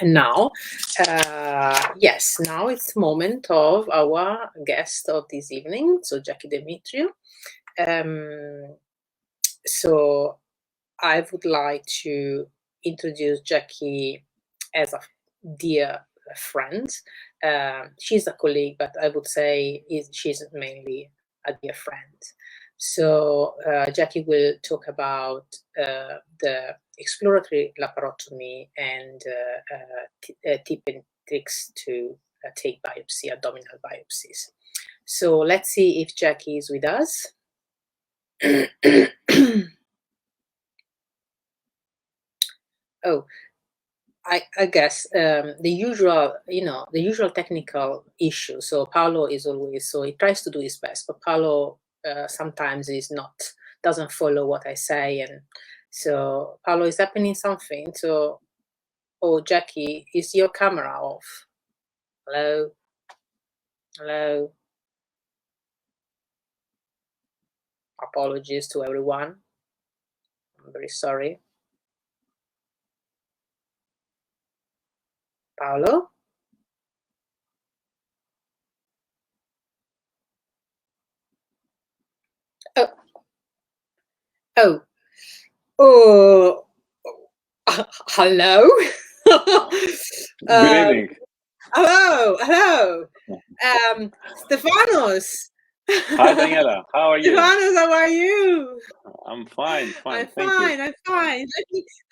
And now, yes, now it's the moment of our guest of this evening, so Jackie Demetriou. So I would like to introduce Jackie as a dear friend. She's a colleague, but I would say she's mainly a dear friend. So Jackie will talk about the exploratory laparotomy and tip and tricks to take biopsy, abdominal biopsies. So let's see if Jackie is with us. Oh, I guess the usual technical issue. So Paolo is always, so he tries to do his best, but Paolo sometimes doesn't follow what I say, and so Paolo, is happening something. So, oh, Jackie, is your camera off? Hello, hello. Apologies to everyone. I'm very sorry. Paolo? Oh, hello. Good evening. Hello. Stefanos. Hi, Daniela. How are you? Stefanos, how are you? I'm fine. I'm Thank you. I'm fine.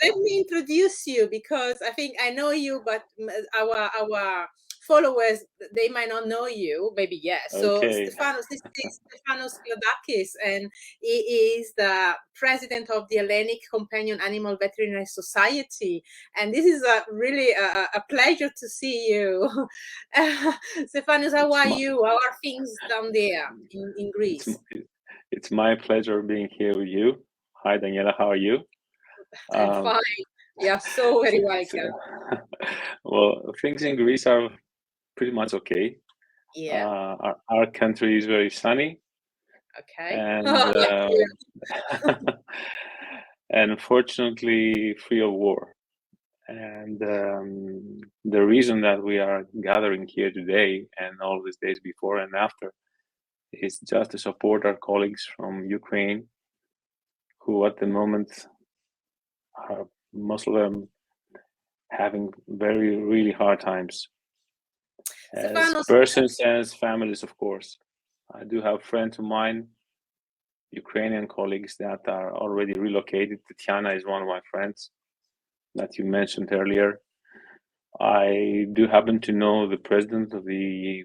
Let me introduce you, because I think I know you, but our followers, they might not know you. Maybe yes. So Okay. Stefanos, this is Stefanos Kladakis, and he is the president of the Hellenic Companion Animal Veterinary Society. And this is really a pleasure to see you. Stefanos, how are you? How are things down there in Greece? It's my pleasure being here with you. Hi, Daniela. How are you? I'm fine. Yeah, so very welcome. Well, things in Greece are pretty much okay. Yeah. Our country is very sunny. Okay. And and unfortunately free of war. And the reason that we are gathering here today and all these days before and after is just to support our colleagues from Ukraine, who at the moment are most of them having really hard times. As persons and as families, of course. I do have friends of mine, Ukrainian colleagues, that are already relocated. Tatiana is one of my friends that you mentioned earlier. I do happen to know the president of the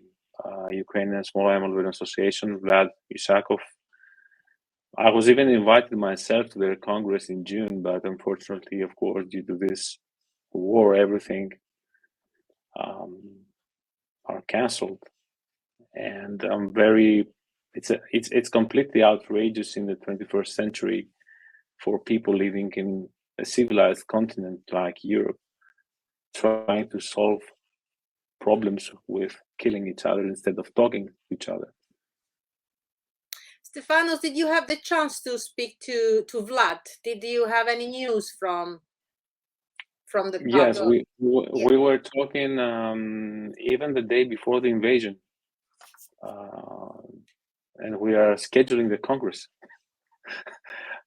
Ukrainian Small Animal Breeding Association, Vlad Isakov. I was even invited myself to their congress in June, but unfortunately, of course, due to this war, everything are cancelled. And I'm it's completely outrageous in the 21st century for people living in a civilized continent like Europe, trying to solve problems with killing each other instead of talking to each other. Stefanos, did you have the chance to speak to Vlad? Did you have any news from the Yes, we were talking even the day before the invasion, and we are scheduling the Congress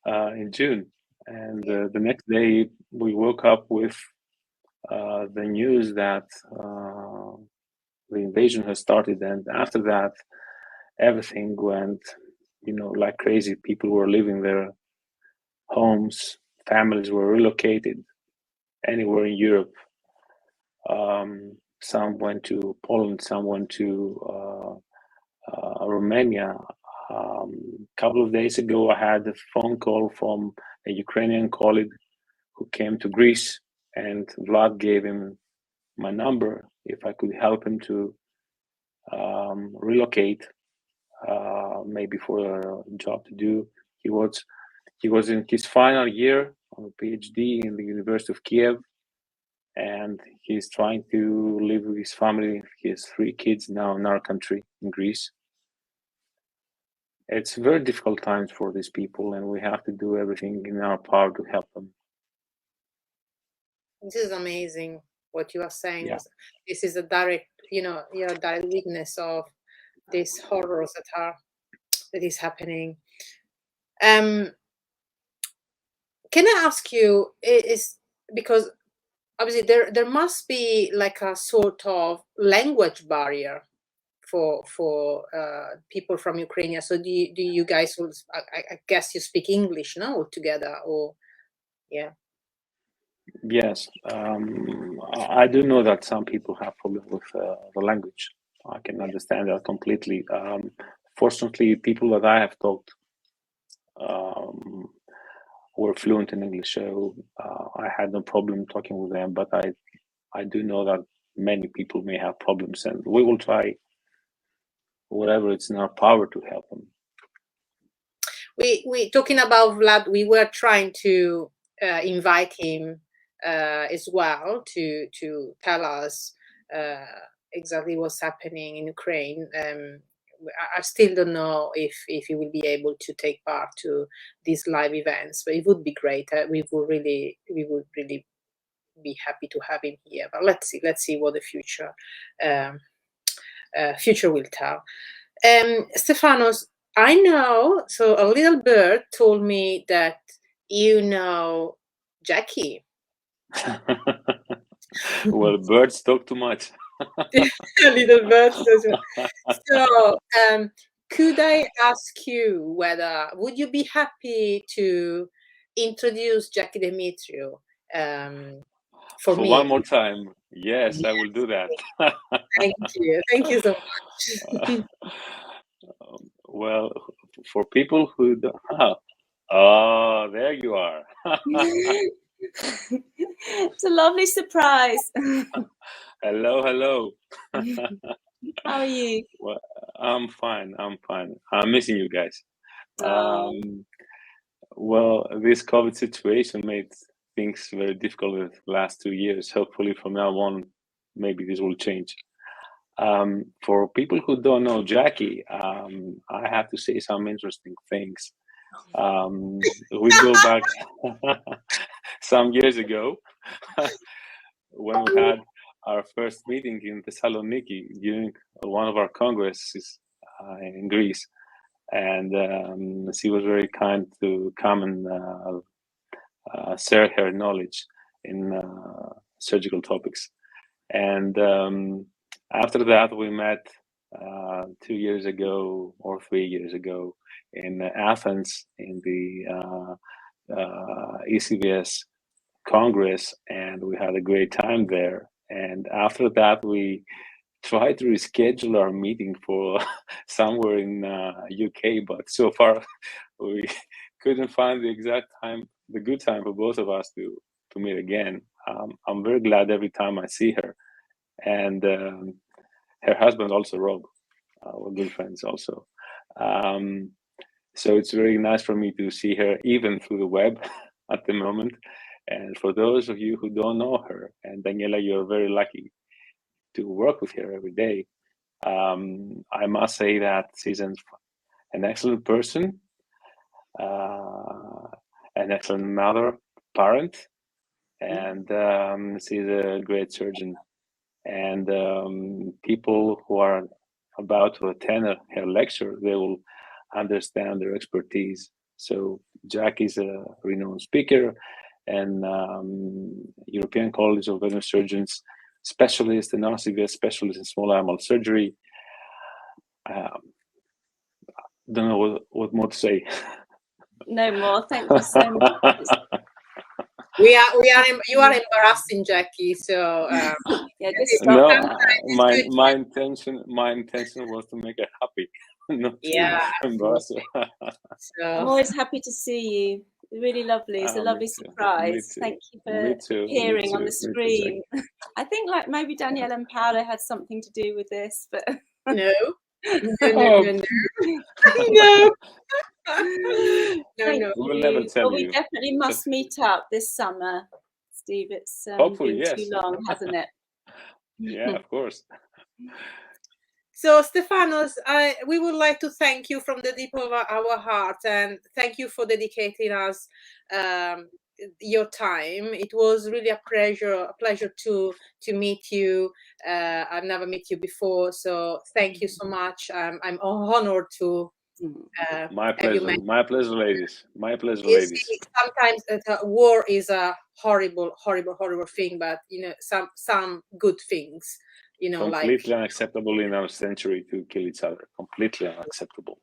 in June. And the next day, we woke up with the news that the invasion has started, and after that, everything went, like crazy. People were leaving their homes, families were relocated anywhere in Europe. Some went to Poland, some went to Romania. A couple of days ago, I had a phone call from a Ukrainian colleague who came to Greece, and Vlad gave him my number if I could help him to relocate, maybe for a job to do. He was in his final year of a PhD in the University of Kiev, and he's trying to live with his family. He has 3 kids now in our country, in Greece. It's very difficult times for these people, and we have to do everything in our power to help them. This is amazing. what you are saying. Yeah. This is a direct, direct witness of these horrors that is happening. Can I ask you, is because obviously there must be like a sort of language barrier for people from Ukraine. So do you guys, I guess you speak English now together, or yeah? Yes, I do know that some people have problem with the language. I can understand that completely. Fortunately, people that I have talked were fluent in English, so I had no problem talking with them. But I do know that many people may have problems, and we will try whatever it's in our power to help them. We talking about Vlad. We were trying to invite him as well to tell us exactly what's happening in Ukraine. I still don't know if he will be able to take part to these live events, but it would be great. We would really be happy to have him here. But let's see what the future will tell. Stefanos, I know. So a little bird told me that you know Jackie. Well, birds talk too much. Little bird. So, could I ask you would you be happy to introduce Jackie Demetriou for me? One more time. Yes, I will do that. Thank you so much. Well, for people who don't, oh, there you are. It's a lovely surprise. Hello. How are you? Well, I'm fine. I'm missing you guys. Well, this COVID situation made things very difficult the last 2 years. Hopefully from now on, maybe this will change. For people who don't know Jackie, I have to say some interesting things. We go back some years ago when we had our first meeting in Thessaloniki during one of our congresses in Greece. And she was very kind to come and share her knowledge in surgical topics. And after that, we met 2 years ago or 3 years ago in Athens in the ECVS Congress, and we had a great time there. And after that, we tried to reschedule our meeting for somewhere in UK, but so far we couldn't find the exact time, the good time for both of us to meet again. I'm very glad every time I see her, and her husband also, Rob. We're good friends also. So it's very nice for me to see her even through the web at the moment. And for those of you who don't know her, and Daniela, you're very lucky to work with her every day. I must say that she's an excellent person, an excellent mother, parent, and she's a great surgeon. And people who are about to attend her lecture, they will understand their expertise. So Jack is a renowned speaker and European College of Veterinary Surgeons specialist and RCVS specialist in small animal surgery. Don't know what more to say. No more. Thank you so much. You are embarrassing, Jackie. So yeah, no, my intention was to make her happy, not to embarrass her. I'm always happy to see you. Really lovely. It's a lovely surprise. Thank you for hearing on the screen. I think like maybe Danielle and Paolo had something to do with this, but no. We'll never tell we definitely must meet up this summer, Steve. It's hopefully, been too long, hasn't it? Yeah, of course. So, Stefanos, we would like to thank you from the deep of our heart, and thank you for dedicating us your time. It was really a pleasure to meet you. I've never met you before, so thank you so much. I'm honored to. My pleasure. My pleasure, ladies. My pleasure, ladies. See, sometimes war is a horrible thing, but some good things. Completely unacceptable in our century to kill each other. Completely unacceptable.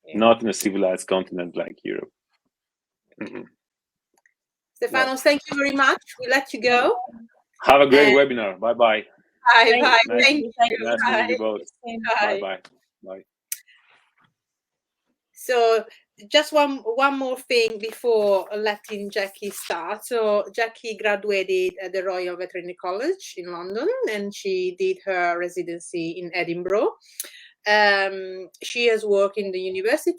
Yeah. Not in a civilized continent like Europe. Stefanos, thank you very much. We let you go. Have a great webinar. Bye-bye. Bye. Thank you. Nice meeting you both. Bye-bye. Bye. So just one more thing before letting Jackie start. So Jackie graduated at the Royal Veterinary College in London, and she did her residency in Edinburgh. She has worked in the university